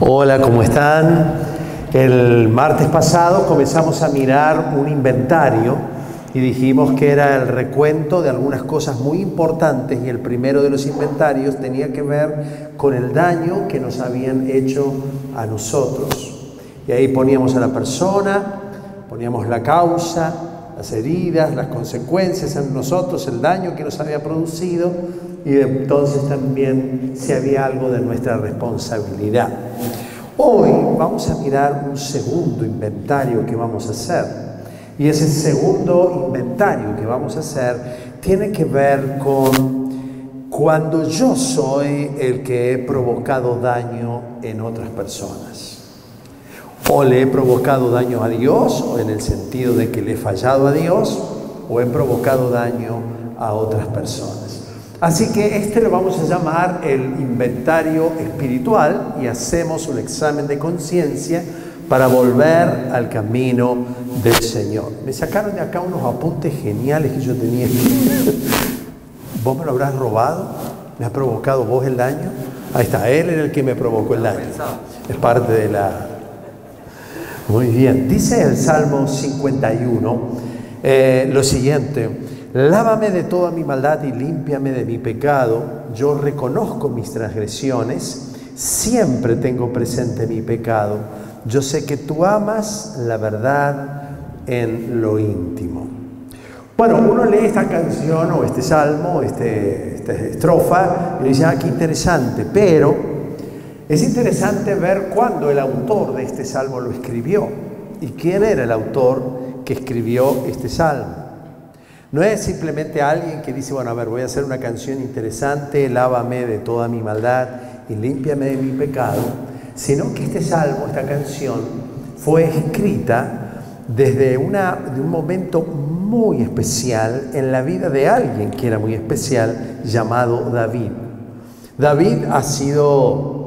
Hola, ¿cómo están? El martes pasado comenzamos a mirar un inventario y dijimos que era el recuento de algunas cosas muy importantes, y el primero de los inventarios tenía que ver con el daño que nos habían hecho a nosotros. Y ahí poníamos a la persona, poníamos la causa, las heridas, las consecuencias en nosotros, el daño que nos había producido, y entonces también si había algo de nuestra responsabilidad. Hoy vamos a mirar un segundo inventario que vamos a hacer, y ese segundo inventario que vamos a hacer tiene que ver con cuando yo soy el que he provocado daño en otras personas. O le he provocado daño a Dios, o en el sentido de que le he fallado a Dios, o he provocado daño a otras personas. Así que este lo vamos a llamar el inventario espiritual, y hacemos un examen de conciencia para volver al camino del Señor. Me sacaron de acá unos apuntes geniales que yo tenía. ¿Vos me lo habrás robado? ¿Me has provocado vos el daño? Ahí está, él era el que me provocó el daño. Es parte de la... Muy bien, dice el Salmo 51 lo siguiente: lávame de toda mi maldad y límpiame de mi pecado. Yo reconozco mis transgresiones, siempre tengo presente mi pecado. Yo sé que tú amas la verdad en lo íntimo. Bueno, uno lee esta canción o este salmo, esta estrofa, y dice, qué interesante, pero es interesante ver cuándo el autor de este salmo lo escribió y quién era el autor que escribió este salmo. No es simplemente alguien que dice, bueno, a ver, voy a hacer una canción interesante, lávame de toda mi maldad y límpiame de mi pecado, sino que este salmo, esta canción, fue escrita desde un momento muy especial en la vida de alguien que era muy especial, llamado David. David ha sido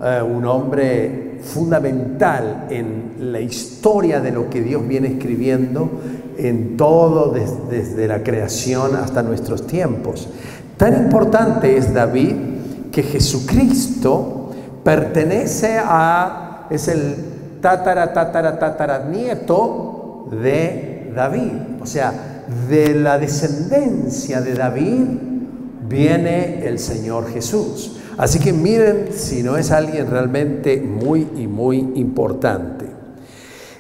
un hombre fundamental en la historia de lo que Dios viene escribiendo en todo, desde la creación hasta nuestros tiempos. Tan importante es David que Jesucristo es el tataranieto de David. O sea, de la descendencia de David viene el Señor Jesús. Así que miren si no es alguien realmente muy y muy importante.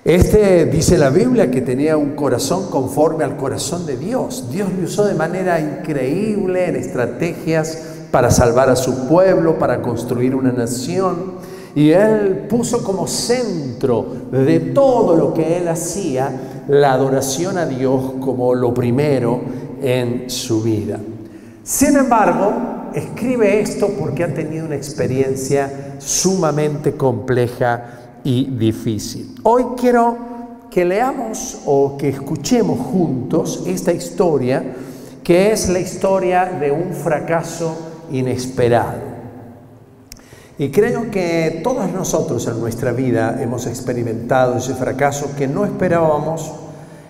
Dice la Biblia que tenía un corazón conforme al corazón de Dios. Dios le usó de manera increíble en estrategias para salvar a su pueblo, para construir una nación. Y Él puso como centro de todo lo que Él hacía la adoración a Dios como lo primero en su vida. Sin embargo, escribe esto porque ha tenido una experiencia sumamente compleja y difícil. Hoy quiero que leamos o que escuchemos juntos esta historia, que es la historia de un fracaso inesperado. Y creo que todos nosotros en nuestra vida hemos experimentado ese fracaso que no esperábamos.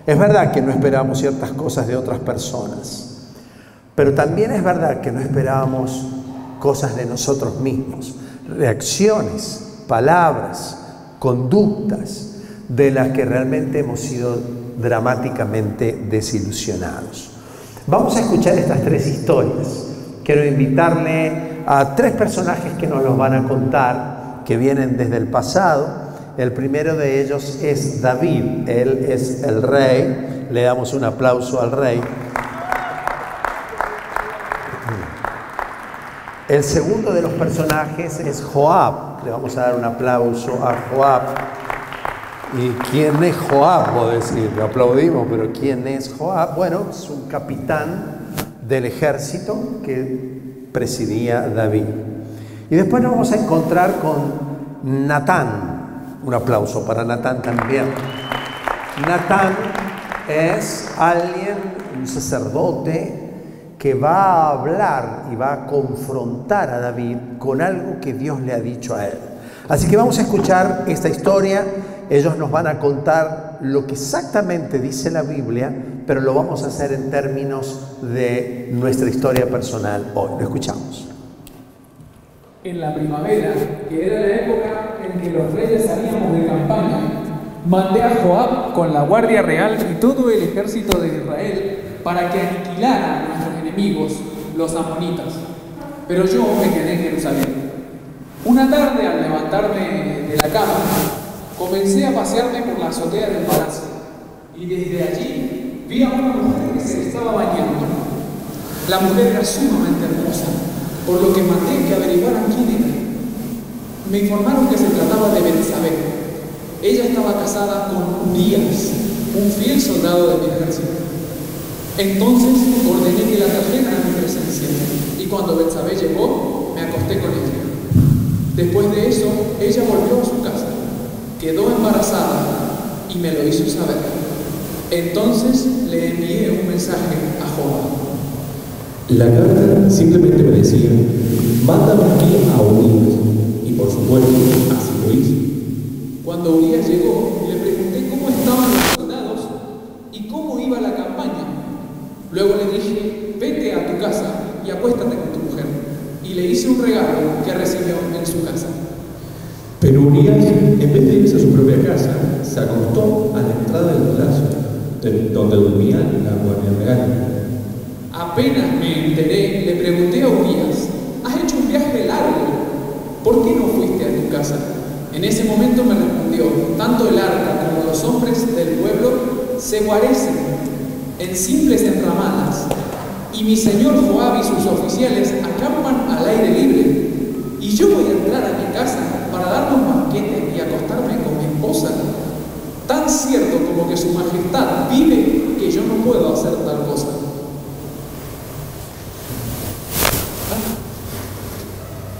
Es verdad que no esperábamos ciertas cosas de otras personas, pero también es verdad que no esperábamos cosas de nosotros mismos, reacciones, palabras, conductas de las que realmente hemos sido dramáticamente desilusionados. Vamos a escuchar estas tres historias. Quiero invitarle a tres personajes que nos los van a contar, que vienen desde el pasado. El primero de ellos es David. Él es el rey. Le damos un aplauso al rey. El segundo de los personajes es Joab. Le vamos a dar un aplauso a Joab. ¿Y quién es Joab? Puedo decir, lo aplaudimos, pero ¿quién es Joab? Bueno, es un capitán del ejército que presidía David. Y después nos vamos a encontrar con Natán. Un aplauso para Natán también. Natán es alguien, un sacerdote, que va a hablar y va a confrontar a David con algo que Dios le ha dicho a él. Así que vamos a escuchar esta historia. Ellos nos van a contar lo que exactamente dice la Biblia, pero lo vamos a hacer en términos de nuestra historia personal hoy. Lo escuchamos. En la primavera, que era la época en que los reyes salíamos de campaña, mandé a Joab con la guardia real y todo el ejército de Israel para que aniquilaran a nuestros enemigos, los amonitas. Pero yo me quedé en Jerusalén. Una tarde, al levantarme de la cama, comencé a pasearme por la azotea del palacio y desde allí vi a una mujer que se estaba bañando. La mujer era sumamente hermosa, por lo que mandé que averiguaran quién era. Me informaron que se trataba de Betsabé. Ella estaba casada con Urías, un fiel soldado de mi ejército. Entonces ordené que la trajeran a mi presencia, y cuando Betsabé llegó, me acosté con ella. Después de eso, ella volvió a su casa, quedó embarazada y me lo hizo saber. Entonces le envié un mensaje a Joab. La carta simplemente me decía: mándame aquí a Urías, y por supuesto, así lo hice. Cuando Urías llegó, le pregunté cómo estaban los soldados y cómo iba la campaña. Luego le dije: vete a tu casa y acuéstate con tu mujer. Y le hice un regalo que recibió en su casa. Pero Urías, en vez de irse a su propia casa, se acostó a la entrada del palacio, donde dormía la guardia real. Apenas me enteré, le pregunté a Urías: has hecho un viaje largo, ¿por qué no fuiste a tu casa? En ese momento me respondió: tanto el arca como los hombres del pueblo se guarecen en simples enramadas, y mi señor Joab y sus oficiales acampan al aire libre, y yo voy a entrar a mi casa para darme un banquete y acostarme con mi esposa. Tan cierto como que su majestad vive, que yo no puedo hacer tal cosa.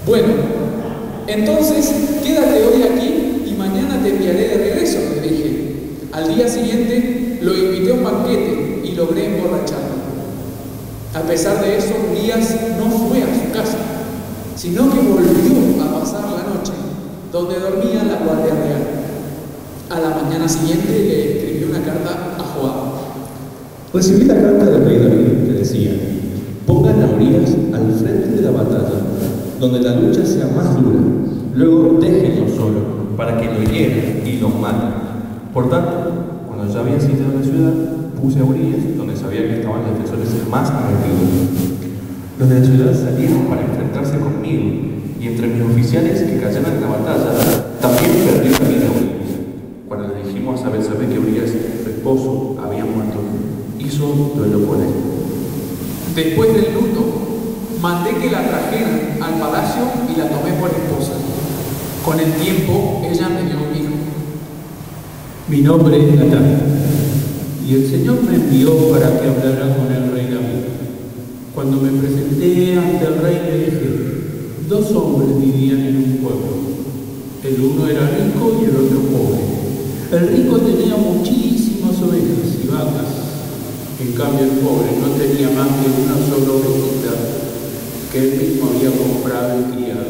Bueno, entonces quédate hoy aquí y mañana te enviaré de regreso, le dije. Al día siguiente lo invité a un banquete y logré emborracharlo. A pesar de eso, Urías no fue a su casa, sino que volvió a pasar la noche donde dormía la guardia real. A la mañana siguiente le escribió una carta a Joab. Recibí la carta del rey David que decía: pongan a Urías al frente de la batalla, donde la lucha sea más dura. Luego déjenlo solo, para que lo hieran y lo maten. Por tanto, cuando ya había sitiado la ciudad, puse a Urías donde sabía que estaban los defensores más arrepentidos. Los de la ciudad salieron para enfrentarse conmigo, y entre mis oficiales que cayeron en la batalla, también perdió la vida Urías. Cuando le dijimos a Betsabé que Urías, su esposo, había muerto, hizo duelo por él. Después del luto, mandé que la trajeran al palacio y la tomé por esposa. Con el tiempo, ella me dio un hijo. Mi nombre es Natán, y el Señor me envió para que hablara con el rey David. Cuando me presenté ante el rey, le dije: dos hombres vivían en un pueblo. El uno era rico y el otro pobre. El rico tenía muchísimas ovejas y vacas. En cambio, el pobre no tenía más que una sola ovejita que él mismo había comprado y criado.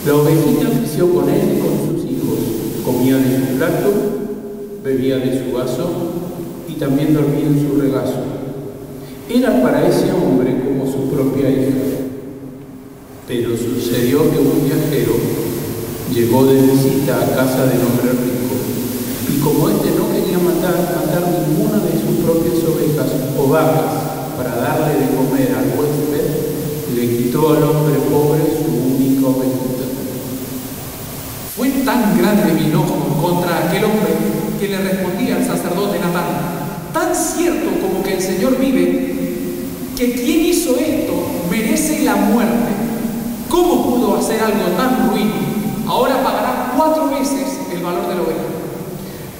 La ovejita creció con él y con sus hijos. Comía de su plato, bebía de su vaso y también dormía en su regazo. Era para ese hombre como su propia hija. Pero sucedió que un viajero llegó de visita a casa del hombre rico, y como éste no quería matar ninguna de sus propias ovejas o vacas para darle de comer al huésped, le quitó al hombre pobre su única ovejita. Fue tan grande mi enojo contra aquel hombre que le respondí al sacerdote Natán: tan cierto como que el Señor vive, que quien hizo esto merece la muerte. ¿Cómo pudo hacer algo tan ruin? Ahora pagará 4 veces el valor de la oveja.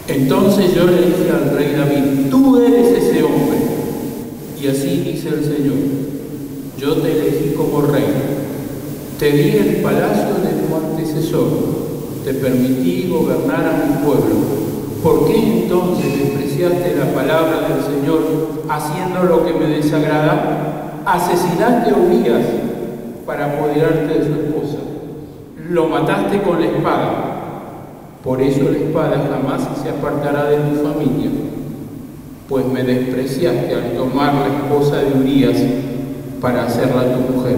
Entonces yo le dije al rey David: tú eres ese hombre. Y así dice el Señor: yo te elegí como rey, te di el palacio de tu antecesor, te permití gobernar a mi pueblo. ¿Por qué entonces despreciaste la palabra del Señor haciendo lo que me desagrada? Asesinaste a Urías para apoderarte de su esposa. Lo mataste con la espada. Por eso la espada jamás se apartará de tu familia, pues me despreciaste al tomar la esposa de Urías para hacerla tu mujer.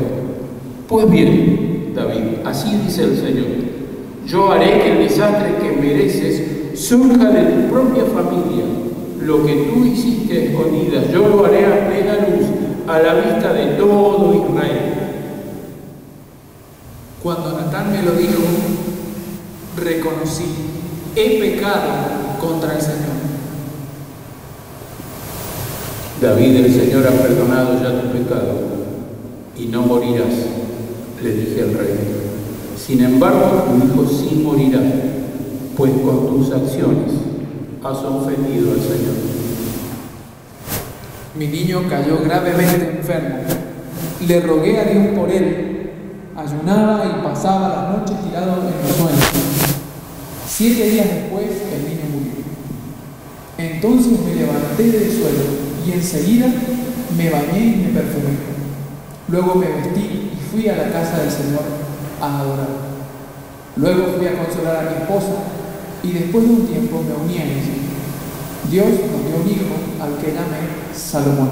Pues bien, David, así dice el Señor: Yo haré que el desastre que mereces surja de tu propia familia. Lo que tú hiciste escondidas, yo lo haré a plena luz, a la vista de todo Israel. Cuando Natán me lo dijo, reconocí, he pecado contra el Señor. David, el Señor ha perdonado ya tu pecado y no morirás, le dije al rey. Sin embargo, tu hijo sí morirá, pues con tus acciones has ofendido al Señor. Mi niño cayó gravemente enfermo. Le rogué a Dios por él. Ayunaba y pasaba las noches tirado en los sueños. 7 días después, el niño murió. Entonces me levanté del suelo y enseguida me bañé y me perfumé. Luego me vestí y fui a la casa del Señor a adorar. Luego fui a consolar a mi esposa y después de un tiempo me uní a ella. Dios nos dio un hijo al que llamé Salomón.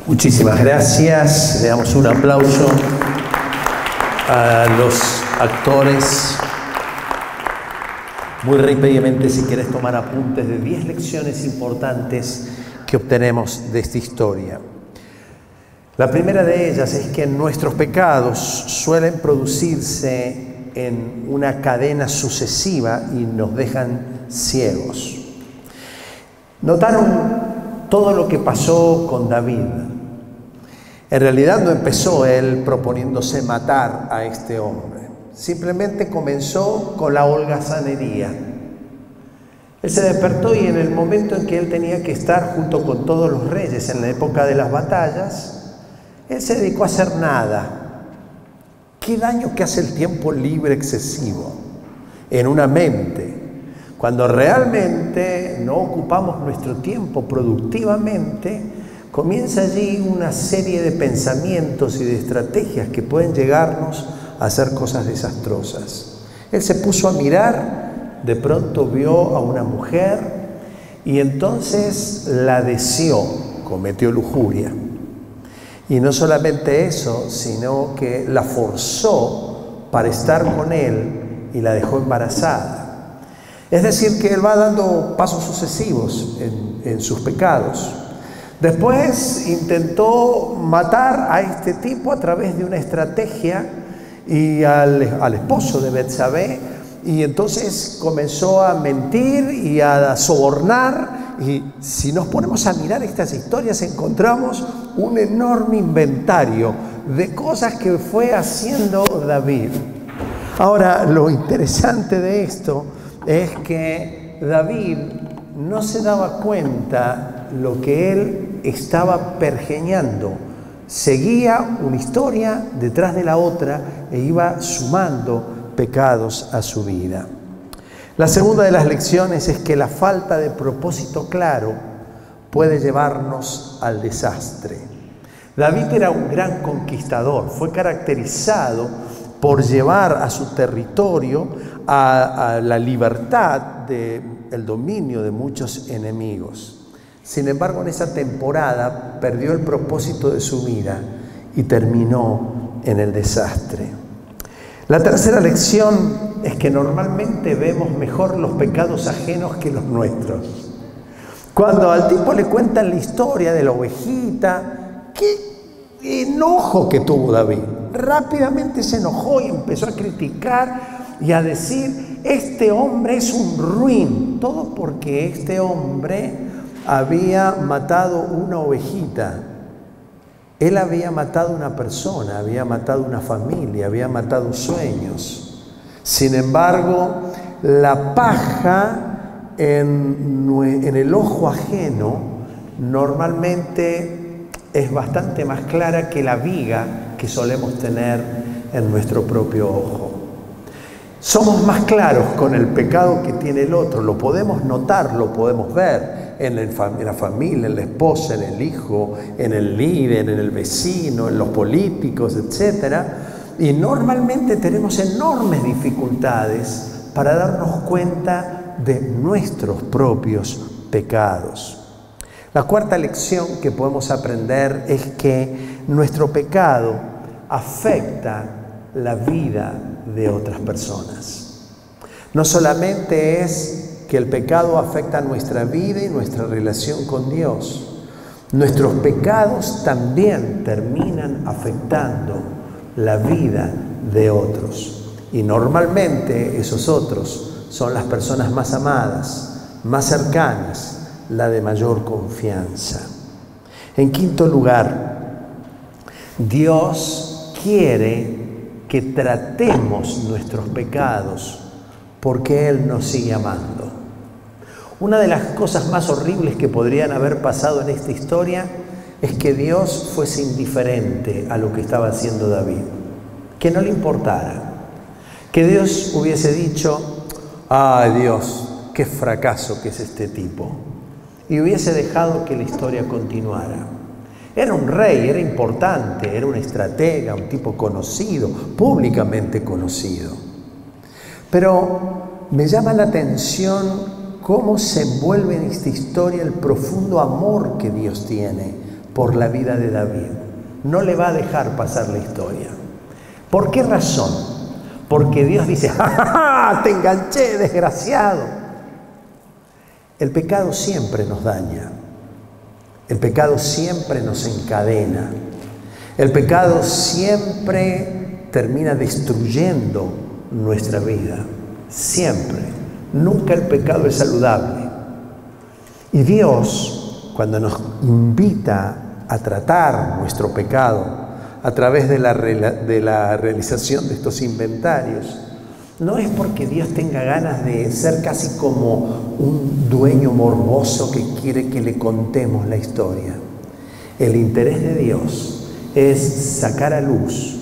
Muchísimas gracias. Le damos un aplauso a los actores. Muy rápidamente, si quieres tomar apuntes de 10 lecciones importantes que obtenemos de esta historia. La primera de ellas es que nuestros pecados suelen producirse en una cadena sucesiva y nos dejan ciegos. ¿Notaron todo lo que pasó con David? En realidad no empezó él proponiéndose matar a este hombre. Simplemente comenzó con la holgazanería. Él se despertó y en el momento en que él tenía que estar junto con todos los reyes en la época de las batallas, él se dedicó a hacer nada. ¿Qué daño que hace el tiempo libre excesivo en una mente? Cuando realmente no ocupamos nuestro tiempo productivamente, comienza allí una serie de pensamientos y de estrategias que pueden llegarnos a hacer cosas desastrosas. Él se puso a mirar, de pronto vio a una mujer y entonces la deseó, cometió lujuria. Y no solamente eso, sino que la forzó para estar con él y la dejó embarazada. Es decir, que él va dando pasos sucesivos en sus pecados. Después intentó matar a este tipo a través de una estrategia y al esposo de Betsabé, y entonces comenzó a mentir y a sobornar. Y si nos ponemos a mirar estas historias, encontramos un enorme inventario de cosas que fue haciendo David. Ahora, lo interesante de esto es que David no se daba cuenta lo que él estaba pergeñando. Seguía una historia detrás de la otra e iba sumando pecados a su vida. La segunda de las lecciones es que la falta de propósito claro puede llevarnos al desastre. David era un gran conquistador, fue caracterizado por llevar a su territorio a la libertad del dominio de muchos enemigos. Sin embargo, en esa temporada perdió el propósito de su vida y terminó en el desastre. La tercera lección es que normalmente vemos mejor los pecados ajenos que los nuestros. Cuando al tipo le cuentan la historia de la ovejita, qué enojo que tuvo David. Rápidamente se enojó y empezó a criticar y a decir: este hombre es un ruin. Todo porque este hombre había matado una ovejita. Él había matado una persona, había matado una familia, había matado sueños. Sin embargo, la paja en el ojo ajeno normalmente es bastante más clara que la viga que solemos tener en nuestro propio ojo. Somos más claros con el pecado que tiene el otro, lo podemos notar, lo podemos ver en la familia, en la esposa, en el hijo, en el líder, en el vecino, en los políticos, etc. Y normalmente tenemos enormes dificultades para darnos cuenta de nuestros propios pecados. La cuarta lección que podemos aprender es que nuestro pecado afecta la vida de otras personas. No solamente es que el pecado afecta nuestra vida y nuestra relación con Dios, nuestros pecados también terminan afectando la vida de otros. Y normalmente esos otros son las personas más amadas, más cercanas, la de mayor confianza. En quinto lugar, Dios quiere que tratemos nuestros pecados porque Él nos sigue amando. Una de las cosas más horribles que podrían haber pasado en esta historia es que Dios fuese indiferente a lo que estaba haciendo David, que no le importara, que Dios hubiese dicho: ¡ay, Dios, qué fracaso que es este tipo!, y hubiese dejado que la historia continuara. Era un rey, era importante, era un estratega, un tipo conocido, públicamente conocido. Pero me llama la atención cómo se envuelve en esta historia el profundo amor que Dios tiene por la vida de David. No le va a dejar pasar la historia. ¿Por qué razón? Porque Dios dice: ¡ja, ja, ja! ¡Te enganché, desgraciado! El pecado siempre nos daña. El pecado siempre nos encadena. El pecado siempre termina destruyendo nuestra vida. Siempre. Nunca el pecado es saludable. Y Dios, cuando nos invita a tratar nuestro pecado a través de la realización de estos inventarios, no es porque Dios tenga ganas de ser casi como un dueño morboso que quiere que le contemos la historia. El interés de Dios es sacar a luz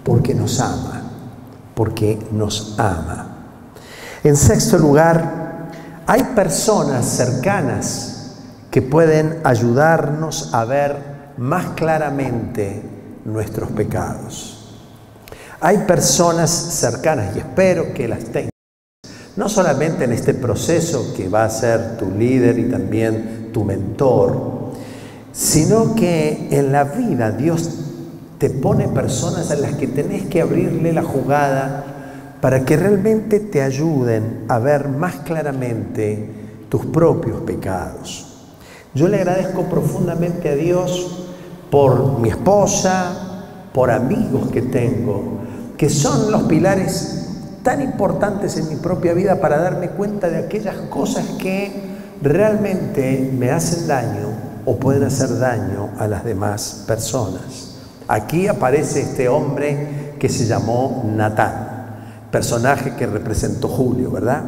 porque nos ama, porque nos ama. En sexto lugar, hay personas cercanas que pueden ayudarnos a ver más claramente nuestros pecados. Hay personas cercanas, y espero que las tengas, no solamente en este proceso que va a ser tu líder y también tu mentor, sino que en la vida Dios te pone personas a las que tenés que abrirle la jugada para que realmente te ayuden a ver más claramente tus propios pecados. Yo le agradezco profundamente a Dios por mi esposa, por amigos que tengo, que son los pilares tan importantes en mi propia vida para darme cuenta de aquellas cosas que realmente me hacen daño o pueden hacer daño a las demás personas. Aquí aparece este hombre que se llamó Natán, personaje que representó Julio, ¿verdad?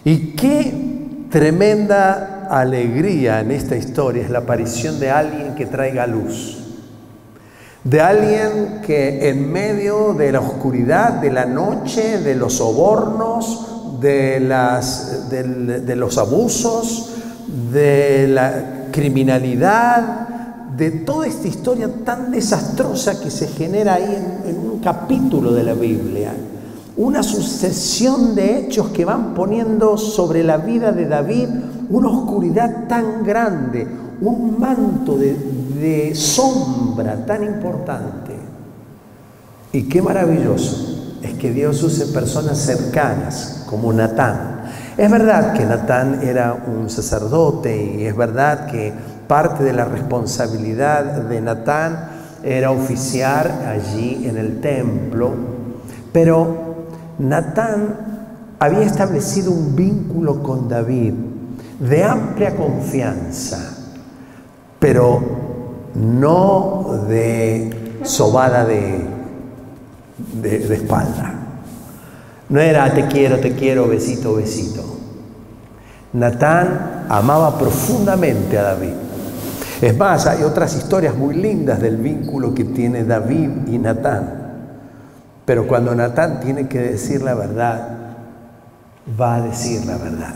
Y qué tremenda alegría en esta historia es la aparición de alguien que traiga luz. De alguien que en medio de la oscuridad, de la noche, de los sobornos, de los abusos, de la criminalidad, de toda esta historia tan desastrosa que se genera ahí en un capítulo de la Biblia, una sucesión de hechos que van poniendo sobre la vida de David una oscuridad tan grande, un manto de sombra tan importante. Y qué maravilloso es que Dios use personas cercanas como Natán. Es verdad que Natán era un sacerdote y es verdad que parte de la responsabilidad de Natán era oficiar allí en el templo, pero Natán había establecido un vínculo con David de amplia confianza, pero no de sobada de espalda. No era te quiero, besito, besito. Natán amaba profundamente a David. Es más, hay otras historias muy lindas del vínculo que tiene David y Natán. Pero cuando Natán tiene que decir la verdad, va a decir la verdad.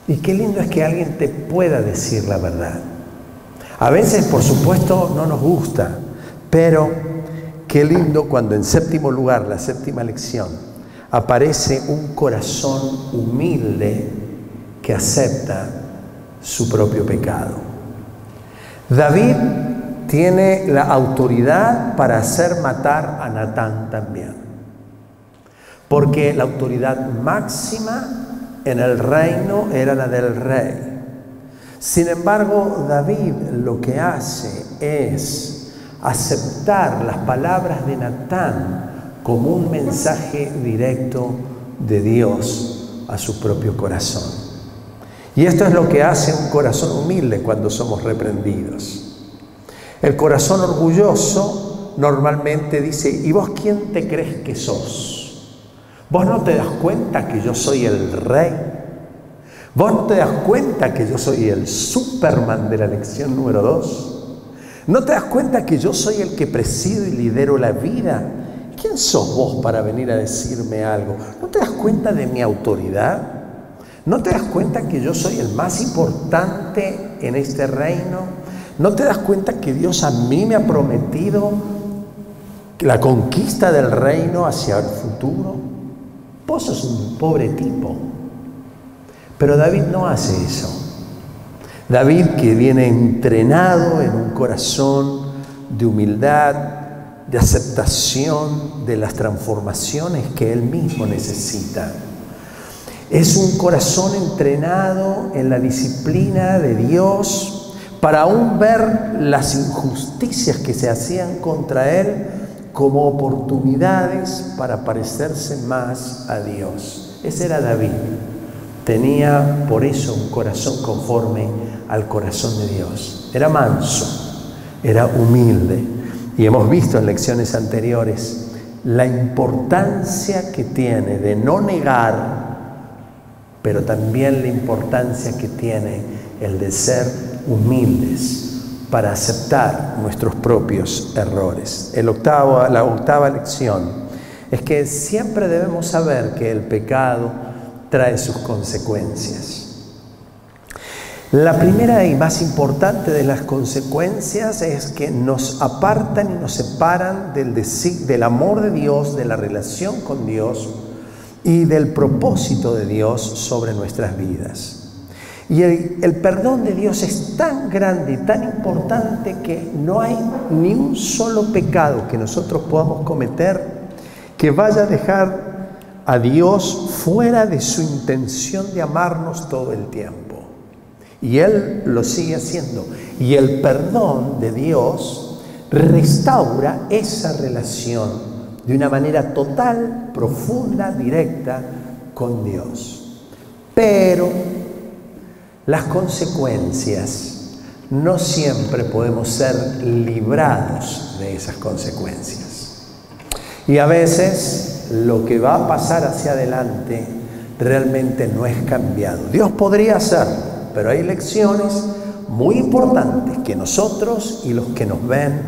Y qué lindo es que alguien te pueda decir la verdad. A veces, por supuesto, no nos gusta, pero qué lindo cuando en séptimo lugar, la séptima lección, aparece un corazón humilde que acepta su propio pecado. David tiene la autoridad para hacer matar a Natán también. porque la autoridad máxima en el reino era la del rey. Sin embargo, David lo que hace es aceptar las palabras de Natán como un mensaje directo de Dios a su propio corazón. Y esto es lo que hace un corazón humilde cuando somos reprendidos. El corazón orgulloso normalmente dice: ¿y vos quién te crees que sos? ¿Vos no te das cuenta que yo soy el rey? ¿Vos no te das cuenta que yo soy el Superman de la lección número 2? ¿No te das cuenta que yo soy el que presido y lidero la vida? ¿Quién sos vos para venir a decirme algo? ¿No te das cuenta de mi autoridad? ¿No te das cuenta que yo soy el más importante en este reino? ¿No te das cuenta que Dios a mí me ha prometido la conquista del reino hacia el futuro? Vos sos un pobre tipo. Pero David no hace eso. David, que viene entrenado en un corazón de humildad, de aceptación de las transformaciones que él mismo necesita. Es un corazón entrenado en la disciplina de Dios para aún ver las injusticias que se hacían contra él como oportunidades para parecerse más a Dios. Ese era David. Tenía por eso un corazón conforme al corazón de Dios. Era manso, era humilde. Y hemos visto en lecciones anteriores la importancia que tiene de no negar, pero también la importancia que tiene el de ser humildes para aceptar nuestros propios errores. La octava lección es que siempre debemos saber que el pecado trae sus consecuencias. La primera y más importante de las consecuencias es que nos apartan y nos separan del amor de Dios, de la relación con Dios y del propósito de Dios sobre nuestras vidas. Y el perdón de Dios es tan grande y tan importante que no hay ni un solo pecado que nosotros podamos cometer que vaya a dejar a Dios fuera de su intención de amarnos todo el tiempo. Y Él lo sigue haciendo. Y el perdón de Dios restaura esa relación de una manera total, profunda, directa con Dios. Pero las consecuencias, no siempre podemos ser librados de esas consecuencias. Y a veces lo que va a pasar hacia adelante realmente no es cambiado. Dios podría hacerlo, pero hay lecciones muy importantes que nosotros y los que nos ven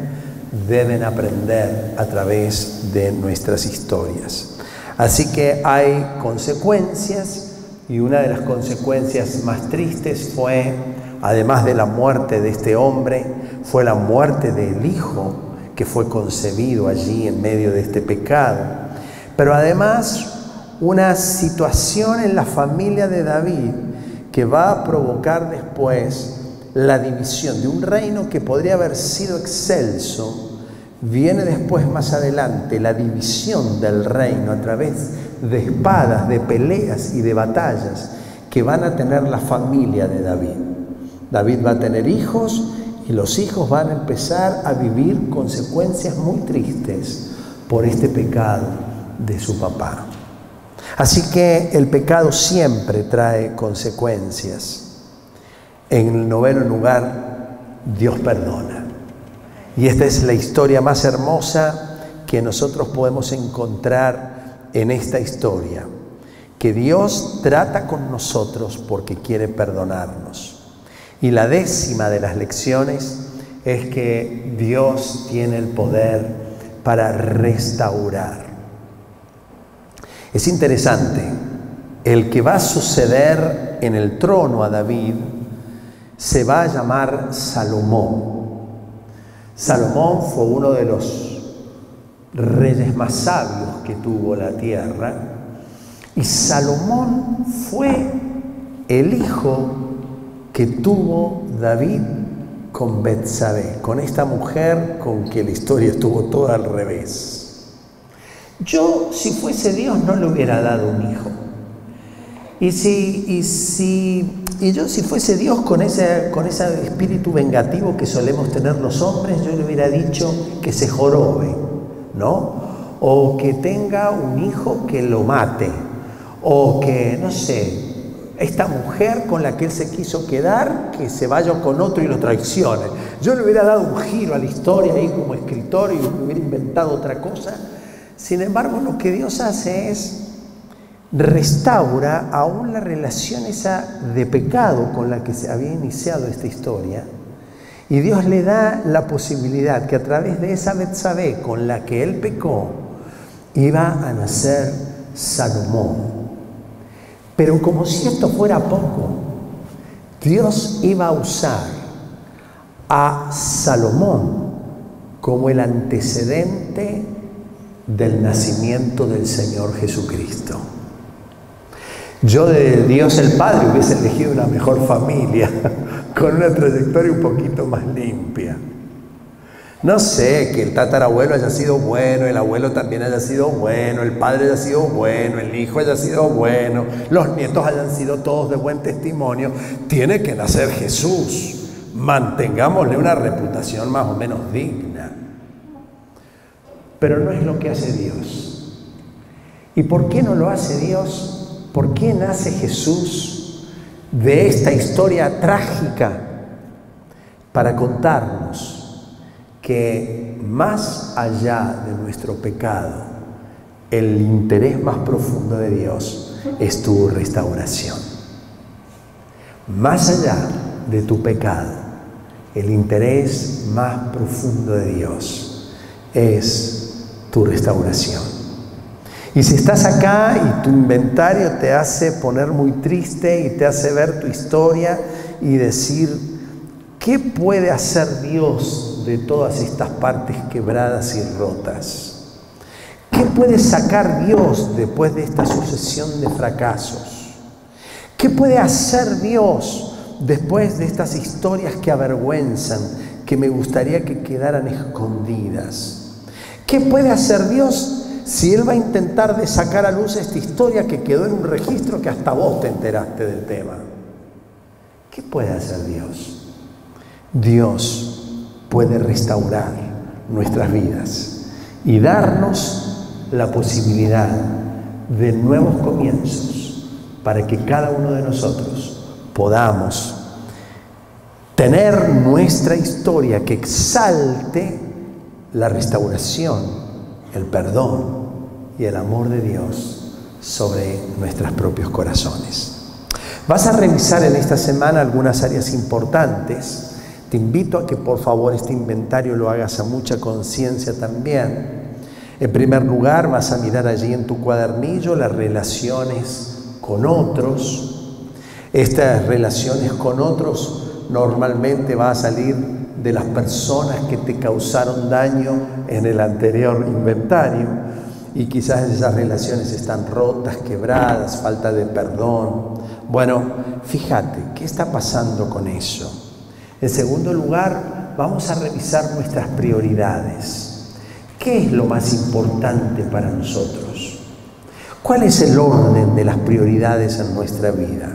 deben aprender a través de nuestras historias. Así que hay consecuencias, y una de las consecuencias más tristes fue, además de la muerte de este hombre, fue la muerte del hijo que fue concebido allí en medio de este pecado. Pero además, una situación en la familia de David que va a provocar después la división de un reino que podría haber sido excelso. Viene después, más adelante, la división del reino a través de espadas, de peleas y de batallas que van a tener la familia de David. David va a tener hijos y los hijos van a empezar a vivir consecuencias muy tristes por este pecado de su papá. Así que el pecado siempre trae consecuencias. En el noveno lugar, Dios perdona. Y esta es la historia más hermosa que nosotros podemos encontrar en esta historia. Que Dios trata con nosotros porque quiere perdonarnos. Y la décima de las lecciones es que Dios tiene el poder para restaurar. Es interesante, el que va a suceder en el trono a David se va a llamar Salomón. Salomón fue uno de los reyes más sabios que tuvo la tierra, y Salomón fue el hijo que tuvo David con Betsabé, con esta mujer con que la historia estuvo toda al revés. Yo, si fuese Dios, no le hubiera dado un hijo. Y yo, si fuese Dios, con ese espíritu vengativo que solemos tener los hombres, yo le hubiera dicho que se jorobe, ¿no? O que tenga un hijo que lo mate, o que, no sé, esta mujer con la que él se quiso quedar, que se vaya con otro y lo traicione. Yo le hubiera dado un giro a la historia ahí como escritor y hubiera inventado otra cosa. Sin embargo, lo que Dios hace es restaura aún la relación esa de pecado con la que se había iniciado esta historia, y Dios le da la posibilidad que a través de esa Betsabé con la que él pecó iba a nacer Salomón. Pero como si esto fuera poco, Dios iba a usar a Salomón como el antecedente del nacimiento del Señor Jesucristo. Yo de Dios el Padre hubiese elegido una mejor familia, con una trayectoria un poquito más limpia. No sé, que el tatarabuelo haya sido bueno, el abuelo también haya sido bueno, el padre haya sido bueno, el hijo haya sido bueno, los nietos hayan sido todos de buen testimonio. Tiene que nacer Jesús. Mantengámosle una reputación más o menos digna. Pero no es lo que hace Dios. ¿Y por qué no lo hace Dios? ¿Por qué nace Jesús de esta historia trágica? Para contarnos que más allá de nuestro pecado, el interés más profundo de Dios es tu restauración. Más allá de tu pecado, el interés más profundo de Dios es tu restauración. Y si estás acá y tu inventario te hace poner muy triste y te hace ver tu historia y decir, ¿qué puede hacer Dios de todas estas partes quebradas y rotas? ¿Qué puede sacar Dios después de esta sucesión de fracasos? ¿Qué puede hacer Dios después de estas historias que avergüenzan, que me gustaría que quedaran escondidas? ¿Qué puede hacer Dios si Él va a intentar de sacar a luz esta historia que quedó en un registro que hasta vos te enteraste del tema? ¿Qué puede hacer Dios? Dios puede restaurar nuestras vidas y darnos la posibilidad de nuevos comienzos para que cada uno de nosotros podamos tener nuestra historia que exalte la restauración, el perdón y el amor de Dios sobre nuestros propios corazones. Vas a revisar en esta semana algunas áreas importantes. Te invito a que por favor este inventario lo hagas a mucha conciencia también. En primer lugar, vas a mirar allí en tu cuadernillo las relaciones con otros. Estas relaciones con otros normalmente van a salir de las personas que te causaron daño en el anterior inventario, y quizás esas relaciones están rotas, quebradas, falta de perdón. Bueno, fíjate, ¿qué está pasando con eso? En segundo lugar, vamos a revisar nuestras prioridades. ¿Qué es lo más importante para nosotros? ¿Cuál es el orden de las prioridades en nuestra vida?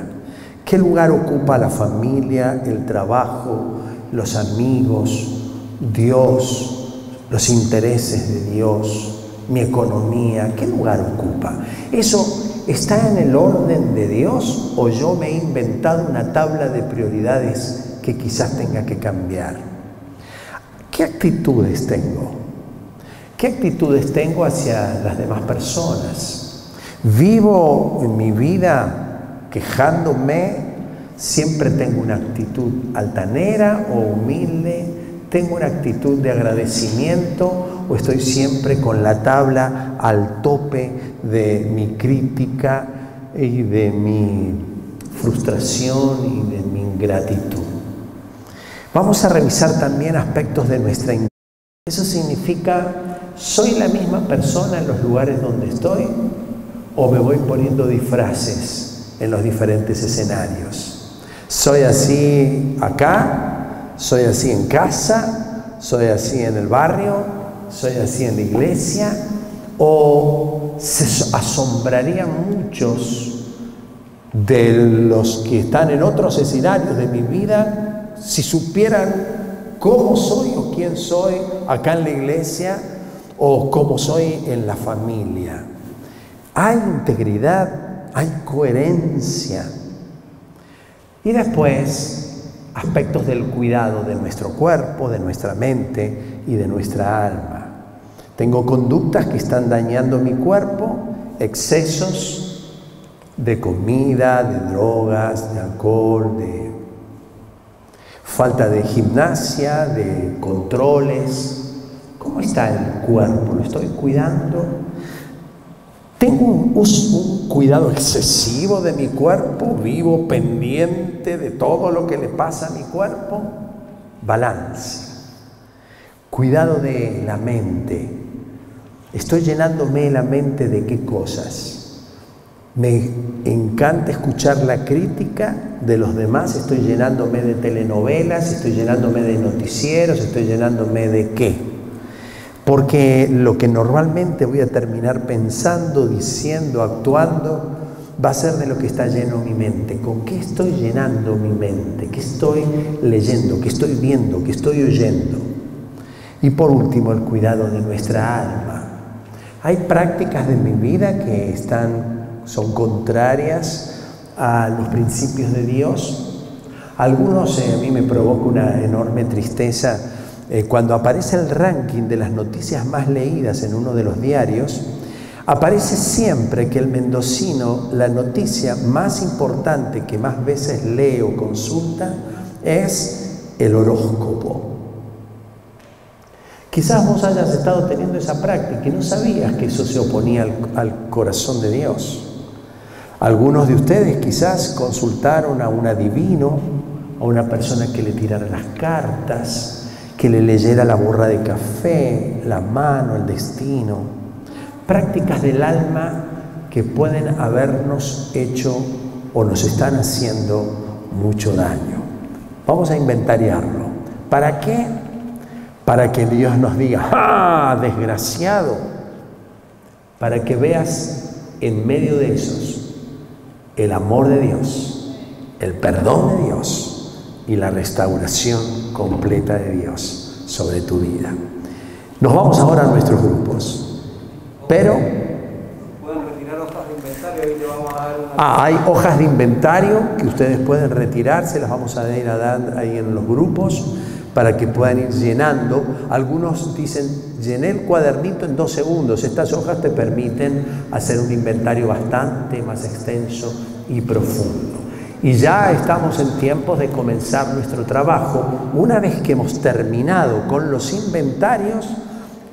¿Qué lugar ocupa la familia, el trabajo, los amigos, Dios, los intereses de Dios, mi economía? ¿Qué lugar ocupa? ¿Eso está en el orden de Dios o yo me he inventado una tabla de prioridades que quizás tenga que cambiar? ¿Qué actitudes tengo? ¿Qué actitudes tengo hacia las demás personas? ¿Vivo en mi vida quejándome? ¿Siempre tengo una actitud altanera o humilde? ¿Tengo una actitud de agradecimiento o estoy siempre con la tabla al tope de mi crítica y de mi frustración y de mi ingratitud? Vamos a revisar también aspectos de nuestra identidad. Eso significa, ¿soy la misma persona en los lugares donde estoy o me voy poniendo disfraces en los diferentes escenarios? ¿Soy así acá? ¿Soy así en casa? ¿Soy así en el barrio? ¿Soy así en la iglesia? O se asombrarían muchos de los que están en otros escenarios de mi vida si supieran cómo soy o quién soy acá en la iglesia o cómo soy en la familia. Hay integridad, hay coherencia. Y después, aspectos del cuidado de nuestro cuerpo, de nuestra mente y de nuestra alma. Tengo conductas que están dañando mi cuerpo, excesos de comida, de drogas, de alcohol, de falta de gimnasia, de controles. ¿Cómo está el cuerpo? ¿Lo estoy cuidando? ¿Tengo un cuidado excesivo de mi cuerpo? ¿Vivo pendiente de todo lo que le pasa a mi cuerpo? Balance. Cuidado de la mente. ¿Estoy llenándome la mente de qué cosas? Me encanta escuchar la crítica de los demás. ¿Estoy llenándome de telenovelas? ¿Estoy llenándome de noticieros? ¿Estoy llenándome de qué? Porque lo que normalmente voy a terminar pensando, diciendo, actuando, va a ser de lo que está lleno mi mente. ¿Con qué estoy llenando mi mente? ¿Qué estoy leyendo? ¿Qué estoy viendo? ¿Qué estoy oyendo? Y por último, el cuidado de nuestra alma. Hay prácticas de mi vida que son contrarias a los principios de Dios. Algunos a mí me provoca una enorme tristeza cuando aparece el ranking de las noticias más leídas en uno de los diarios. Aparece siempre que el mendocino, la noticia más importante que más veces lee o consulta es el horóscopo. Quizás vos hayas estado teniendo esa práctica y no sabías que eso se oponía al corazón de Dios. Algunos de ustedes quizás consultaron a un adivino, a una persona que le tirara las cartas, que le leyera la borra de café, la mano, el destino. Prácticas del alma que pueden habernos hecho o nos están haciendo mucho daño. Vamos a inventariarlo. ¿Para qué? Para que Dios nos diga, ¡ah, desgraciado! Para que veas en medio de esos el amor de Dios, el perdón de Dios y la restauración completa de Dios sobre tu vida. Nos vamos ahora a nuestros grupos, pero pueden retirar hojas de inventario, ahí le vamos a dar una... hay hojas de inventario que ustedes pueden retirar, se las vamos a ir a dar ahí en los grupos para que puedan ir llenando. Algunos dicen, llené el cuadernito en 2 segundos. Estas hojas te permiten hacer un inventario bastante más extenso y profundo. Y ya estamos en tiempos de comenzar nuestro trabajo. Una vez que hemos terminado con los inventarios,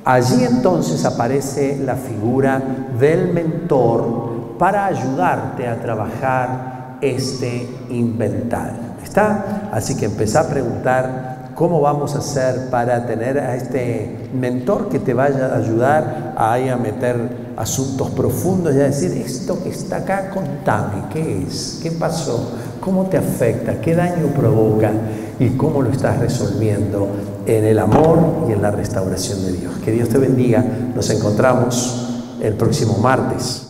allí entonces aparece la figura del mentor para ayudarte a trabajar este inventario. ¿Está? Así que empezá a preguntar cómo vamos a hacer para tener a este mentor que te vaya a ayudar a meter asuntos profundos y a decir, esto que está acá, contame, ¿qué es? ¿Qué pasó? ¿Cómo te afecta? ¿Qué daño provoca? ¿Y cómo lo estás resolviendo en el amor y en la restauración de Dios? Que Dios te bendiga. Nos encontramos el próximo martes.